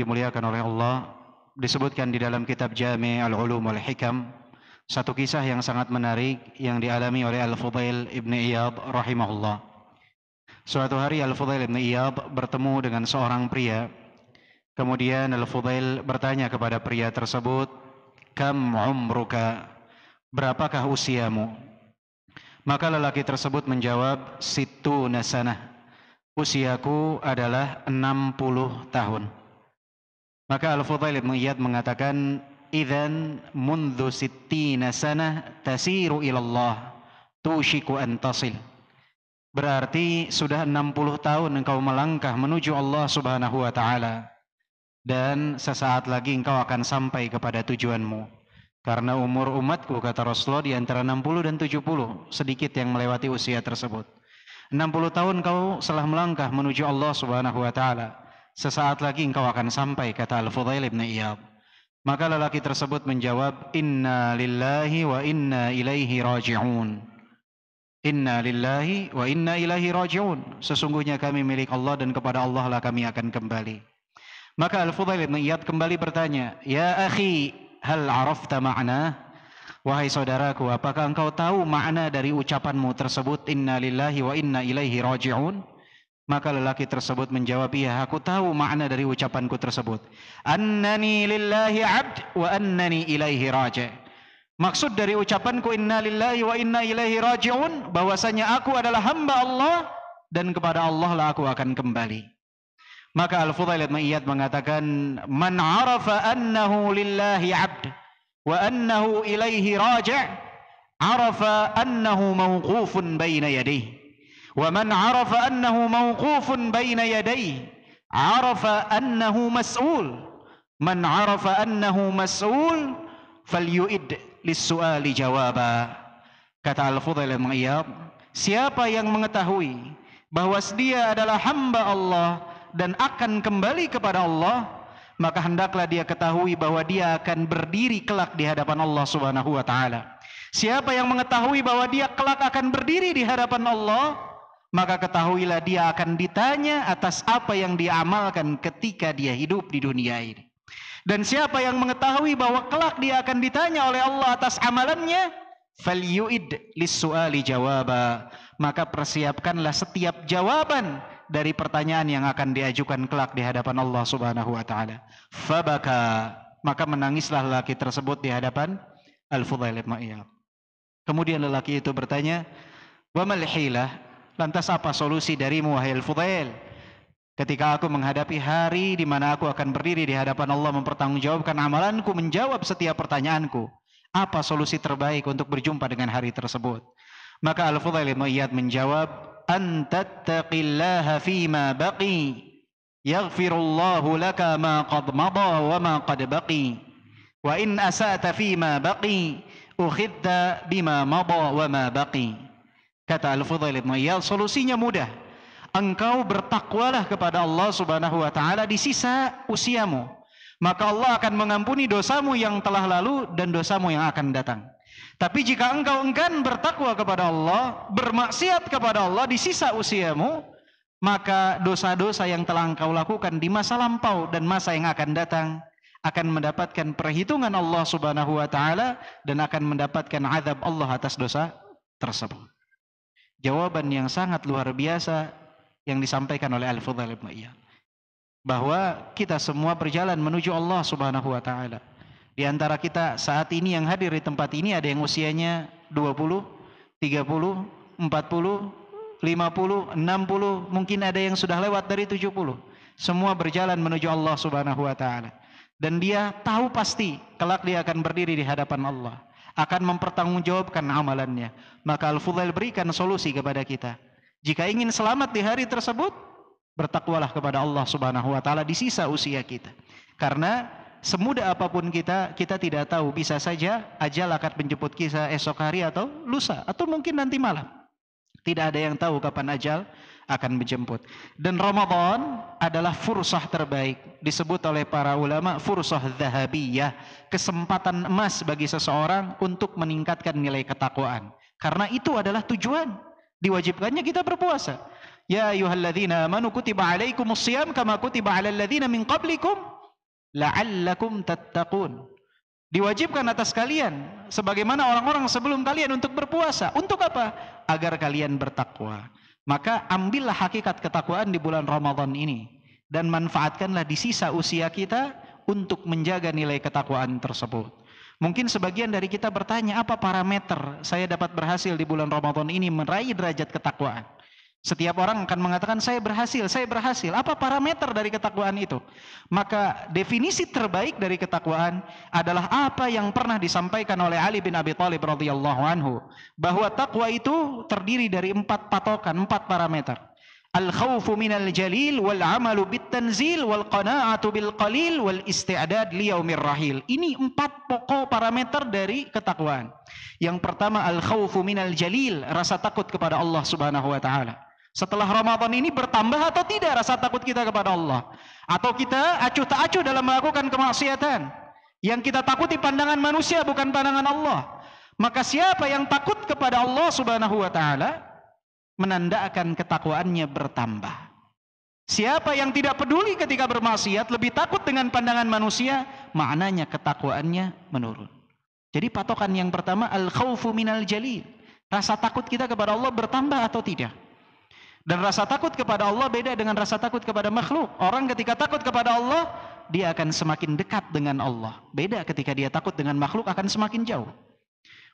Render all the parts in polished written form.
dimuliakan oleh Allah, disebutkan di dalam kitab Jami' Al-Ulum wal Hikam satu kisah yang sangat menarik yang dialami oleh Al-Fudail Ibn Iyad rahimahullah. Suatu hari Al-Fudail Ibn Iyad bertemu dengan seorang pria. Kemudian Al-Fudail bertanya kepada pria tersebut, "Kam umruka?" Berapakah usiamu? Maka lelaki tersebut menjawab, "Sittuna sanah." Usiaku adalah 60 tahun. Maka Al-Fudail Ibn Iyad mengatakan, "Idzan mundzu sittina sanah tasiru ilallah, tushiku an tasil." Berarti sudah 60 tahun engkau melangkah menuju Allah Subhanahu wa taala, dan sesaat lagi engkau akan sampai kepada tujuanmu. Karena umur umatku, kata Rasulullah, di antara 60 dan 70, sedikit yang melewati usia tersebut. 60 tahun kau telah melangkah menuju Allah Subhanahu wa taala. Sesaat lagi engkau akan sampai, kata Al-Fudail Ibn Iyad. Maka lelaki tersebut menjawab, "Inna lillahi wa inna ilaihi raji'un." Inna lillahi wa inna ilaihi raji'un. Sesungguhnya kami milik Allah dan kepada Allah lah kami akan kembali. Maka Al-Fudail Ibn Iyad kembali bertanya, "Ya akhi, hal arafta ma'na?" Wahai saudaraku, apakah engkau tahu makna dari ucapanmu tersebut, "Inna lillahi wa inna ilaihi raji'un"? Maka lelaki tersebut menjawab, "Iya, aku tahu makna dari ucapanku tersebut. Annani lillahi 'abd wa annani ilaihi raji'." Maksud dari ucapanku "Inna lillahi wa inna ilaihi raji'un", bahwasanya aku adalah hamba Allah dan kepada Allah lah aku akan kembali. Maka Al-Fudail Ibn Iyad mengatakan, "Man 'arafa annahu lillahi 'abd wa annahu ilaihi raji', 'arafa annahu mawqufun baina yadayhi. Wa man 'arafa annahu mawqufun baina yadayhi, 'arafa annahu mas'ul. Man 'arafa annahu mas'ul, falyu'id lis-su'ali jawaba." Kata Al-Fudail Ibn Iyad, siapa yang mengetahui bahwa dia adalah hamba Allah dan akan kembali kepada Allah, maka hendaklah dia ketahui bahwa dia akan berdiri kelak di hadapan Allah Subhanahu wa taala. Siapa yang mengetahui bahwa dia kelak akan berdiri di hadapan Allah, maka ketahuilah dia akan ditanya atas apa yang dia amalkan ketika dia hidup di dunia ini. Dan siapa yang mengetahui bahwa kelak dia akan ditanya oleh Allah atas amalannya, falyu'id lis-su'ali jawaba, maka persiapkanlah setiap jawaban dari pertanyaan yang akan diajukan kelak di hadapan Allah Subhanahu wa taala. Fabaka, maka menangislah lelaki tersebut di hadapan Al-Fudail Ibn Iyad. Kemudian lelaki itu bertanya, "Wa mal hilah?" Lantas apa solusi darimu wahai Al-Fudail? Ketika aku menghadapi hari di mana aku akan berdiri di hadapan Allah mempertanggungjawabkan amalanku, menjawab setiap pertanyaanku, apa solusi terbaik untuk berjumpa dengan hari tersebut? Maka Al-Fudail Ibn Iyad menjawab, "An tattaqillaha fima baqi, yaghfirullahu laka ma qad mada wa ma qad baqi, wa in asa'ta fima baqi, ukhidta bima mada wa ma baqi." Kata Al-Fudail Ibn Iyad, solusinya mudah. Engkau bertakwalah kepada Allah Subhanahu wa taala di sisa usiamu, maka Allah akan mengampuni dosamu yang telah lalu dan dosamu yang akan datang. Tapi jika engkau enggan bertakwa kepada Allah, bermaksiat kepada Allah di sisa usiamu, maka dosa-dosa yang telah engkau lakukan di masa lampau dan masa yang akan datang akan mendapatkan perhitungan Allah Subhanahu wa taala dan akan mendapatkan azab Allah atas dosa tersebut. Jawaban yang sangat luar biasa yang disampaikan oleh Al-Fudail Ibn Iyad, bahwa kita semua berjalan menuju Allah Subhanahu wa taala. Di antara kita saat ini yang hadir di tempat ini ada yang usianya 20, 30, 40, 50, 60, mungkin ada yang sudah lewat dari 70. Semua berjalan menuju Allah Subhanahu wa taala. Dan dia tahu pasti kelak dia akan berdiri di hadapan Allah, akan mempertanggungjawabkan amalannya. Maka Al-Fudail berikan solusi kepada kita. Jika ingin selamat di hari tersebut, bertakwalah kepada Allah Subhanahu wa taala di sisa usia kita. Karena semudah apapun kita tidak tahu, bisa saja ajal akan menjemput kita esok hari atau lusa atau mungkin nanti malam. Tidak ada yang tahu kapan ajal akan menjemput. Dan Ramadan adalah fursah terbaik, disebut oleh para ulama fursah dzahabiyah, kesempatan emas bagi seseorang untuk meningkatkan nilai ketakwaan. Karena itu adalah tujuan diwajibkannya kita berpuasa. Ya ayyuhalladzina amanu kutiba alaikumus shiyam kama kutiba alal ladzina min qablikum la'allakum tattaqun. Diwajibkan atas kalian sebagaimana orang-orang sebelum kalian untuk berpuasa. Untuk apa? Agar kalian bertakwa. Maka ambillah hakikat ketakwaan di bulan Ramadan ini dan manfaatkanlah di sisa usia kita untuk menjaga nilai ketakwaan tersebut. Mungkin sebagian dari kita bertanya, apa parameter saya dapat berhasil di bulan Ramadan ini meraih derajat ketakwaan? Setiap orang akan mengatakan saya berhasil, saya berhasil. Apa parameter dari ketakwaan itu? Maka definisi terbaik dari ketakwaan adalah apa yang pernah disampaikan oleh Ali bin Abi Thalib radhiyallahu anhu, bahwa takwa itu terdiri dari 4 patokan, 4 parameter. Al-khawfu minal jalil wal amalu bit tanzil wal qana'atu bil qalil wal isti'dad li yaumir rahil. Ini 4 pokok parameter dari ketakwaan. Yang pertama al-khawfu minal jalil, rasa takut kepada Allah Subhanahu wa taala. Setelah Ramadan ini bertambah atau tidak rasa takut kita kepada Allah? Atau kita acuh tak acuh dalam melakukan kemaksiatan? Yang kita takuti pandangan manusia bukan pandangan Allah. Maka siapa yang takut kepada Allah Subhanahu wa taala, menandakan ketakwaannya bertambah. Siapa yang tidak peduli ketika bermaksiat, lebih takut dengan pandangan manusia, maknanya ketakwaannya menurun. Jadi patokan yang pertama al-khawfu minal jalil. Rasa takut kita kepada Allah bertambah atau tidak? Dan rasa takut kepada Allah beda dengan rasa takut kepada makhluk. Orang ketika takut kepada Allah, dia akan semakin dekat dengan Allah. Beda ketika dia takut dengan makhluk, akan semakin jauh.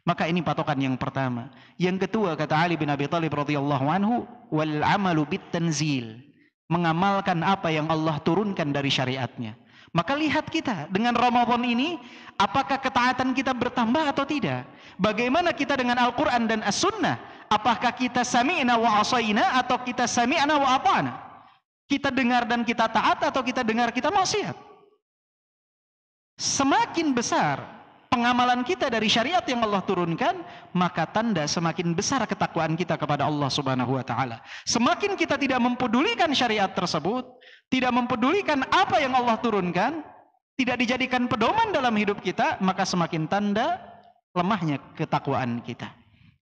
Maka ini patokan yang pertama. Yang kedua, kata Ali bin Abi Thalib radhiyallahu anhu, wal amalu bit tanzil, mengamalkan apa yang Allah turunkan dari syariatnya. Maka lihat kita dengan Ramadan ini, apakah ketaatan kita bertambah atau tidak? Bagaimana kita dengan Al-Quran dan As-Sunnah? Apakah kita sami'na wa asaina atau kita sami'na wa ata'na? Kita dengar dan kita taat atau kita dengar kita maksiat? Semakin besar pengamalan kita dari syariat yang Allah turunkan, maka tanda semakin besar ketakwaan kita kepada Allah Subhanahu wa taala. Semakin kita tidak mempedulikan syariat tersebut, tidak mempedulikan apa yang Allah turunkan, tidak dijadikan pedoman dalam hidup kita, maka semakin tanda lemahnya ketakwaan kita.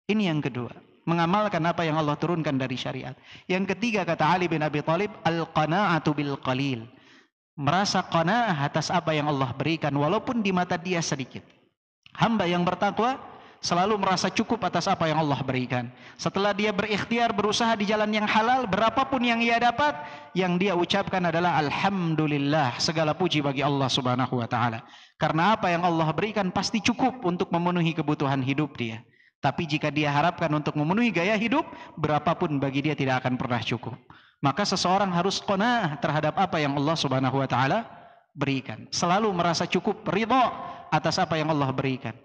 Ini yang kedua, mengamalkan apa yang Allah turunkan dari syariat. Yang ketiga, kata Ali bin Abi Thalib, al-qana'atu bil qalil, merasa qanaah atas apa yang Allah berikan walaupun di mata dia sedikit. Hamba yang bertakwa selalu merasa cukup atas apa yang Allah berikan. Setelah dia berikhtiar berusaha di jalan yang halal, berapapun yang ia dapat, yang dia ucapkan adalah alhamdulillah, segala puji bagi Allah Subhanahu wa taala. Karena apa yang Allah berikan pasti cukup untuk memenuhi kebutuhan hidup dia. Tapi jika dia harapkan untuk memenuhi gaya hidup, berapapun bagi dia tidak akan pernah cukup. Maka seseorang harus qanaah terhadap apa yang Allah Subhanahu wa taala berikan. Selalu merasa cukup, ridha atas apa yang Allah berikan.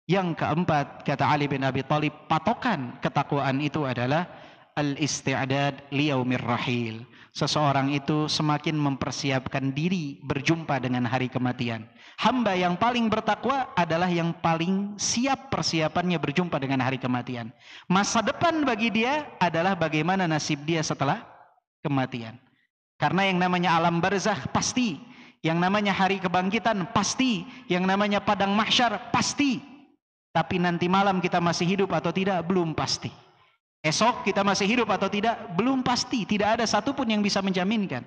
Yang keempat, kata Ali bin Abi Thalib, patokan ketakwaan itu adalah al-isti'dad liyaumir rahil. Seseorang itu semakin mempersiapkan diri berjumpa dengan hari kematian. Hamba yang paling bertakwa adalah yang paling siap persiapannya berjumpa dengan hari kematian. Masa depan bagi dia adalah bagaimana nasib dia setelah kematian. Karena yang namanya alam barzakh pasti, yang namanya hari kebangkitan pasti, yang namanya padang mahsyar pasti. Tapi nanti malam kita masih hidup atau tidak, belum pasti. Esok kita masih hidup atau tidak, belum pasti. Tidak ada satupun yang bisa menjaminkan.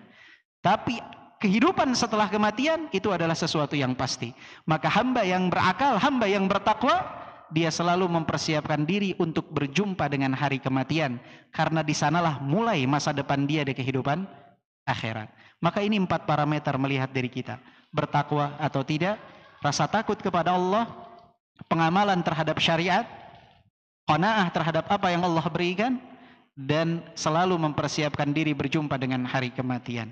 Tapi kehidupan setelah kematian itu adalah sesuatu yang pasti. Maka hamba yang berakal, hamba yang bertakwa, dia selalu mempersiapkan diri untuk berjumpa dengan hari kematian. Karena di sanalah mulai masa depan dia di kehidupan akhirat. Maka ini 4 parameter melihat diri kita. Bertakwa atau tidak, rasa takut kepada Allah, pengamalan terhadap syariat, qanaah terhadap apa yang Allah berikan, dan selalu mempersiapkan diri berjumpa dengan hari kematian.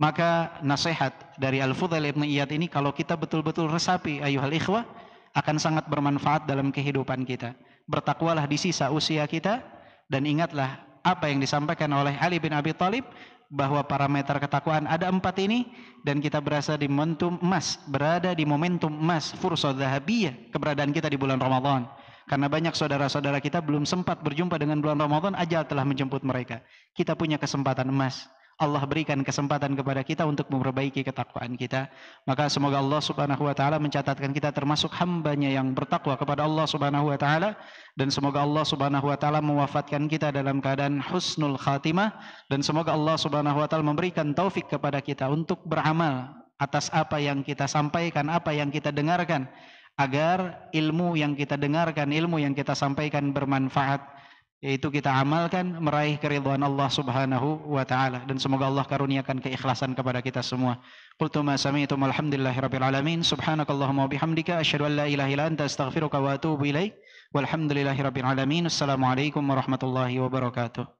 Maka nasihat dari Al-Fudail Ibn Iyad ini kalau kita betul-betul resapi ayuhal ikhwah, akan sangat bermanfaat dalam kehidupan kita. Bertakwalah di sisa usia kita, dan ingatlah apa yang disampaikan oleh Ali bin Abi Thalib, bahwa parameter ketakwaan ada 4 ini, dan kita berada di momentum emas, fursah dhahabiyah, keberadaan kita di bulan Ramadan. Karena banyak saudara-saudara kita belum sempat berjumpa dengan bulan Ramadan, ajal telah menjemput mereka. Kita punya kesempatan emas. Allah berikan kesempatan kepada kita untuk memperbaiki ketakwaan kita. Maka semoga Allah Subhanahu wa taala mencatatkan kita termasuk hambanya yang bertakwa kepada Allah Subhanahu wa taala, dan semoga Allah Subhanahu wa taala mewafatkan kita dalam keadaan husnul khatimah, dan semoga Allah Subhanahu wa taala memberikan taufik kepada kita untuk beramal atas apa yang kita sampaikan, apa yang kita dengarkan, agar ilmu yang kita dengarkan, ilmu yang kita sampaikan bermanfaat, yaitu kita amalkan, meraih keridhaan Allah Subhanahu wa taala, dan semoga Allah karuniakan keikhlasan kepada kita semua. Qultu ma sami'tum alhamdulillahirabbil alamin, subhanakallahumma wa bihamdika asyhadu an la ilaha illa anta astaghfiruka wa atubu ilaik. Walhamdulillahirabbil alamin. Assalamualaikum warahmatullahi wabarakatuh.